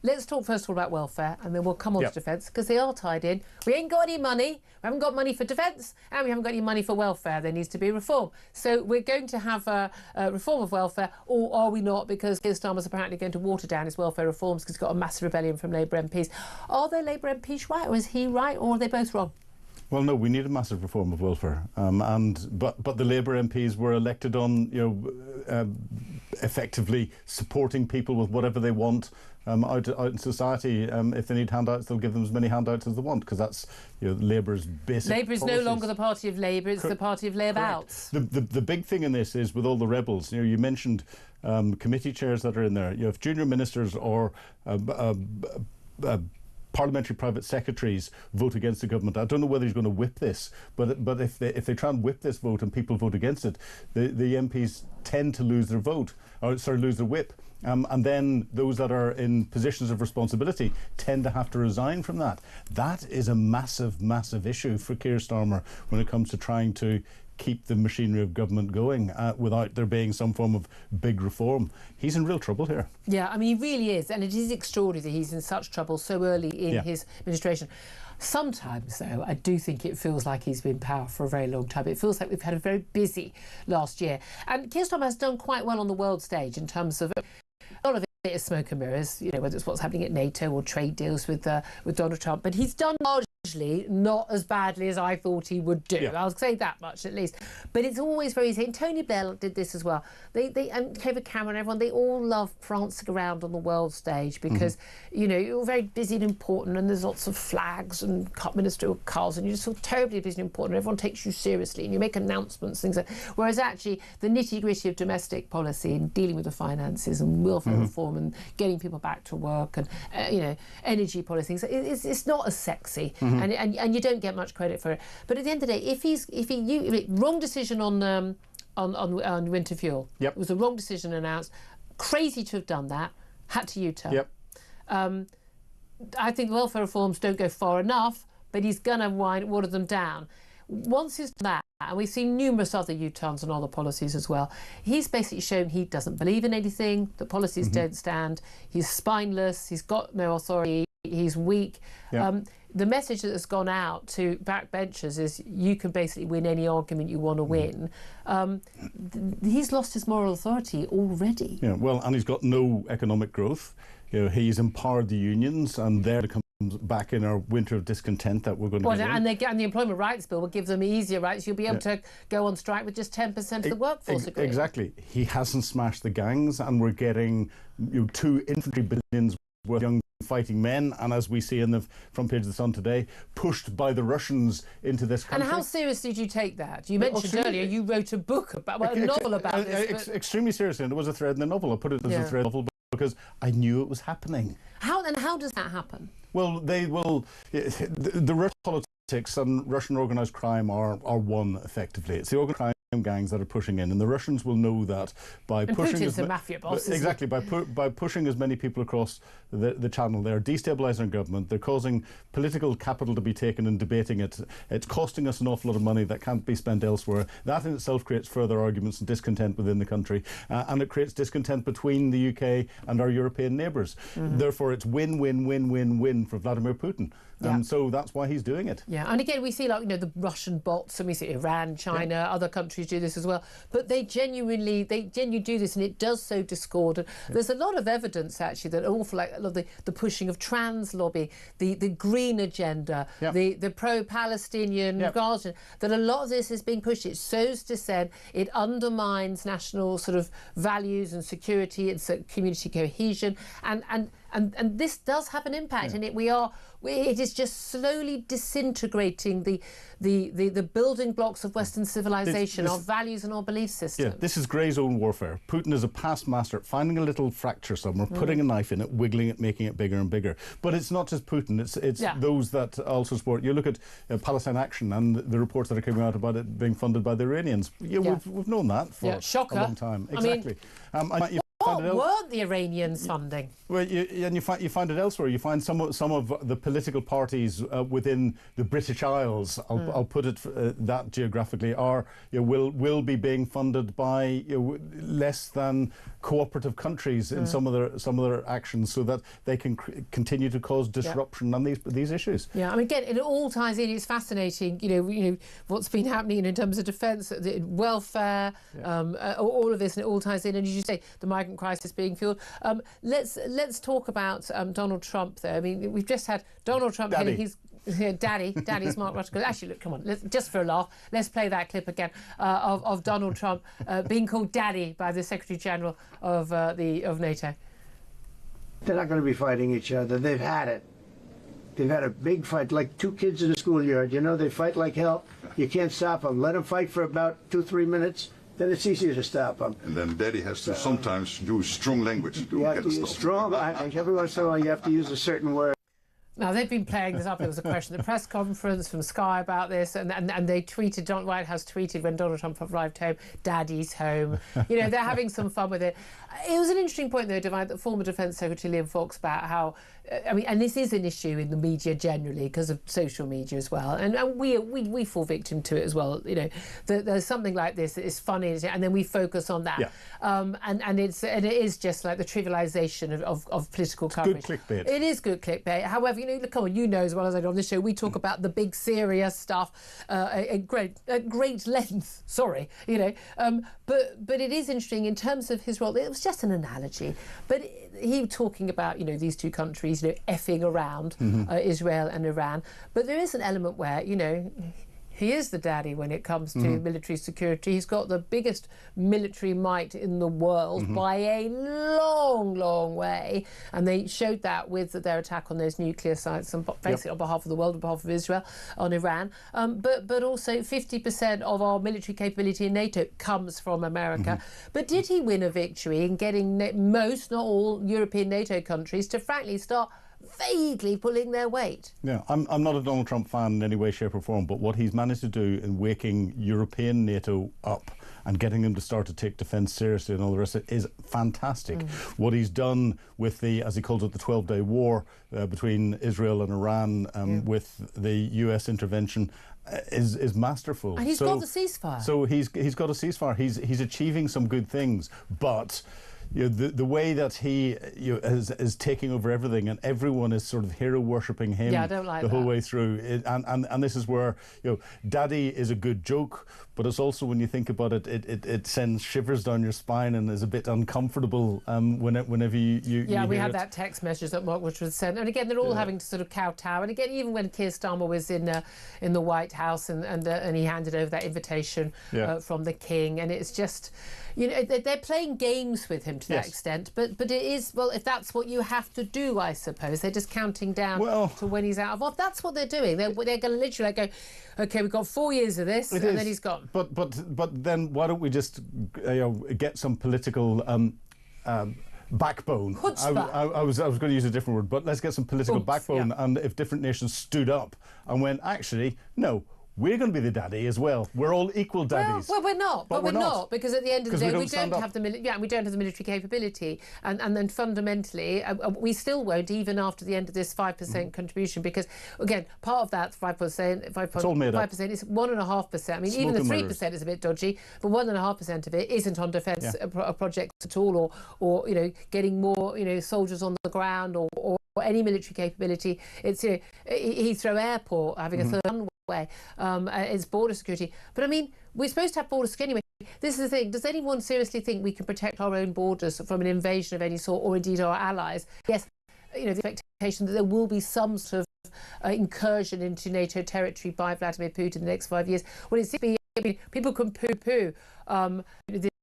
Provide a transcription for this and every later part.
let's talk first of all about welfare, and then we'll come on to defence, because they are tied in. We ain't got any money. We haven't got money for defence, and we haven't got any money for welfare. There needs to be reform. So we're going to have a reform of welfare, or are we not? Because Keir Starmer's apparently going to water down his welfare reforms because he's got a massive rebellion from Labour MPs. Are the Labour MPs right, or is he right, or are they both wrong? Well, no, we need a massive reform of welfare, but the Labour MPs were elected on, effectively supporting people with whatever they want out in society. If they need handouts, they'll give them as many handouts as they want, because that's Labour's basic. Labour is no longer the party of Labour; it's the party of Labour-outs. The big thing in this is with all the rebels. You mentioned committee chairs that are in there. You have junior ministers or parliamentary private secretaries vote against the government. I don't know whether he's going to whip this, but if they try and whip this vote and people vote against it, the MPs tend to lose their vote, lose their whip. And then those that are in positions of responsibility tend to have to resign from that. That is a massive, massive issue for Keir Starmer when it comes to trying to keep the machinery of government going without there being some form of big reform. He's in real trouble here. Yeah, I mean, he really is. And it is extraordinary that he's in such trouble so early in his administration. Sometimes, though, I do think it feels like he's been in power for a very long time. It feels like we've had a very busy last year. And Keir Starmer has done quite well on the world stage in terms of a lot of it is smoke and mirrors, whether it's what's happening at NATO or trade deals with Donald Trump. But he's done largely not as badly as I thought he would do. Yeah. I'll say that much at least. But it's always very easy. And Tony Blair did this as well. And David Cameron, everyone, they all love prancing around on the world stage because, you're very busy and important, and there's lots of flags and ministerial cars, and you're just so terribly busy and important. Everyone takes you seriously, and you make announcements, things like that. Whereas actually the nitty-gritty of domestic policy and dealing with the finances and welfare reform and getting people back to work and, energy policy, it's not as sexy. And you don't get much credit for it. But at the end of the day, if he wrong decision on winter fuel. Yep. It was the wrong decision announced. Crazy to have done that. Had to U-turn. Yep. I think welfare reforms don't go far enough, but he's going to water them down. Once he's done that, and we've seen numerous other U-turns on other policies as well, he's basically shown he doesn't believe in anything, the policies don't stand, he's spineless, he's got no authority, he's weak. Yep. The message that has gone out to backbenchers is you can basically win any argument you want to win. He's lost his moral authority already. Yeah, well, and he's got no economic growth. He's empowered the unions, and they're to come back in our winter of discontent that we're going to get in. And the Employment Rights Bill will give them easier rights. You'll be able to go on strike with just 10% of the workforce agreed. Exactly. He hasn't smashed the gangs, and we're getting 2 infantry battalions worth of young fighting men, and as we see in the front page of the Sun today, pushed by the Russians into this country. And how seriously did you take that? You mentioned earlier you wrote a book about, a novel about this. Extremely seriously, and it was a thread in the novel. I put it as a thread in the novel because I knew it was happening. How does that happen? Well, they will. The Russian politics and Russian organised crime are one, effectively. It's the organised crime gangs that are pushing in, and the Russians will know that by pushing Putin's a mafia boss, exactly, by pushing as many people across the channel. They're destabilising our government. They're causing political capital to be taken and debating it. It's costing us an awful lot of money that can't be spent elsewhere. That in itself creates further arguments and discontent within the country, and it creates discontent between the UK and our European neighbours. Therefore, it's win, win, win, win, win for Vladimir Putin. So that's why he's doing it. Yeah, and again, we see the Russian bots, and we see Iran, China, other countries do this as well. But they genuinely do this, and it does sow discord. And there's a lot of evidence actually that an awful lot of the pushing of trans lobby, the green agenda, the pro-Palestinian guardian, that a lot of this is being pushed. It sows dissent. It undermines national sort of values and security and community cohesion, and this does have an impact, and it is just slowly disintegrating the building blocks of Western civilization, our values and our belief system. Yeah, this is grey zone warfare. Putin is a past master at finding a little fracture somewhere, putting a knife in it, wiggling it, making it bigger and bigger. But it's not just Putin, it's those that also support. You look at Palestine Action and the reports that are coming out about it being funded by the Iranians. We've known that for a long time. Exactly. find it weren't the Iranians funding? Well, you find it elsewhere. You find some of the political parties within the British Isles, I'll put it that geographically, are will be being funded by less than cooperative countries in some of their actions, so that they can continue to cause disruption on these issues. Yeah, I mean, again, it all ties in. It's fascinating. You know what's been happening in terms of defence, welfare, all of this, and it all ties in. And as you say, the migrant crisis being fueled. Let's talk about Donald Trump, though. I mean, we've just had Donald Trump hitting his Daddy's Mark Rutte. Actually, look, come on, just for a laugh, let's play that clip again of Donald Trump being called Daddy by the Secretary General of NATO. They're not going to be fighting each other. They've had it. They've had a big fight, like two kids in a schoolyard. You know, they fight like hell. You can't stop them. Let them fight for about 2-3 minutes. Then it's easier to stop them. And then Daddy has to sometimes use strong language to get use strong. Every once in a while, you have to use a certain word. Now, they've been playing this up. There was a question at the press conference from Sky about this, and they tweeted, White House tweeted when Donald Trump arrived home, Daddy's home. You know, they're having some fun with it. It was an interesting point, though, Divine, that former Defence Secretary Liam Fox about how, I mean, and this is an issue in the media generally because of social media as well, and we fall victim to it as well. You know, there's something like this that is funny, and then we focus on that, and it is just like the trivialisation of political coverage. Good clickbait. It is good clickbait. However, come on, you know as well as I do on this show, we talk about the big serious stuff at great length. Sorry, you know, but it is interesting in terms of his role. It was just an analogy, but he talking about these two countries effing around, Israel and Iran. But there is an element where he is the daddy when it comes to military security. He's got the biggest military might in the world by a long, long way. And they showed that with their attack on those nuclear sites, and basically on behalf of the world, on behalf of Israel, on Iran. But also 50% of our military capability in NATO comes from America. But did he win a victory in getting most, not all, European NATO countries to frankly start vaguely pulling their weight? Yeah, I'm not a Donald Trump fan in any way, shape or form, but what he's managed to do in waking European NATO up and getting them to start to take defence seriously and all the rest of it is fantastic. What he's done with the, as he calls it, the 12-day war between Israel and Iran with the US intervention is masterful. And he's got the ceasefire. So he's got a ceasefire. He's achieving some good things, but the way that he is taking over everything, and everyone is sort of hero worshipping him I don't like the whole that. way through. And this is where Daddy is a good joke, but it's also, when you think about it, it sends shivers down your spine and is a bit uncomfortable whenever you we hear had it. that text message that Mark was sent, and again they're all having to sort of kowtow. And again, even when Keir Starmer was in the White House and he handed over that invitation from the King, and it's just they're playing games with him to that extent, but it is, well, if that's what you have to do, I suppose they're just counting down to when he's out of office. That's what they're doing. They're going to literally go, okay, we've got 4 years of this, and then he's gone. But then why don't we just get some political backbone? I was going to use a different word, but let's get some political backbone. And if different nations stood up and went, actually, no, we're going to be the daddy as well. We're all equal daddies. Well, we're not. But we're not, because at the end of the day, we don't have the military capability, and then fundamentally, we still won't, even after the end of this 5% contribution, because again, part of that 5%, 5% is 1.5%. I mean, even the 3% is a bit dodgy, but 1.5% of it isn't on defence projects at all, or getting more soldiers on the ground, or any military capability. It's Heathrow Airport having a third runway. It's border security. But I mean, we're supposed to have border security anyway. This is the thing. Does anyone seriously think we can protect our own borders from an invasion of any sort, or indeed our allies? Yes, the expectation that there will be some sort of incursion into NATO territory by Vladimir Putin in the next 5 years. Well, people can poo-poo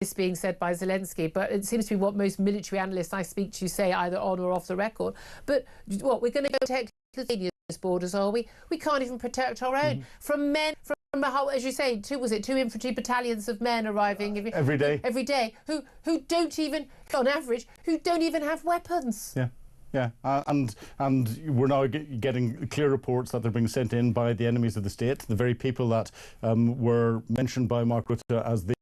this being said by Zelensky, but it seems to be what most military analysts I speak to say, either on or off the record. But what, we're going to go protect the borders, are we? We can't even protect our own. From as you say, two infantry battalions of men arriving every day, who don't even, on average, who don't even have weapons. Yeah, and we're now getting clear reports that they're being sent in by the enemies of the state, the very people that were mentioned by Mark Rutte as the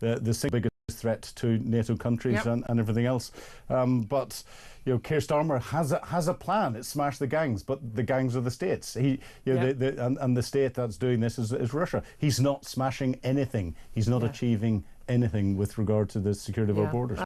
the single biggest threat to NATO countries and everything else. But you know, Keir Starmer has a plan. It's smash the gangs, but the gangs are the states. And the state that's doing this is Russia. He's not smashing anything. He's not achieving anything with regard to the security of our borders.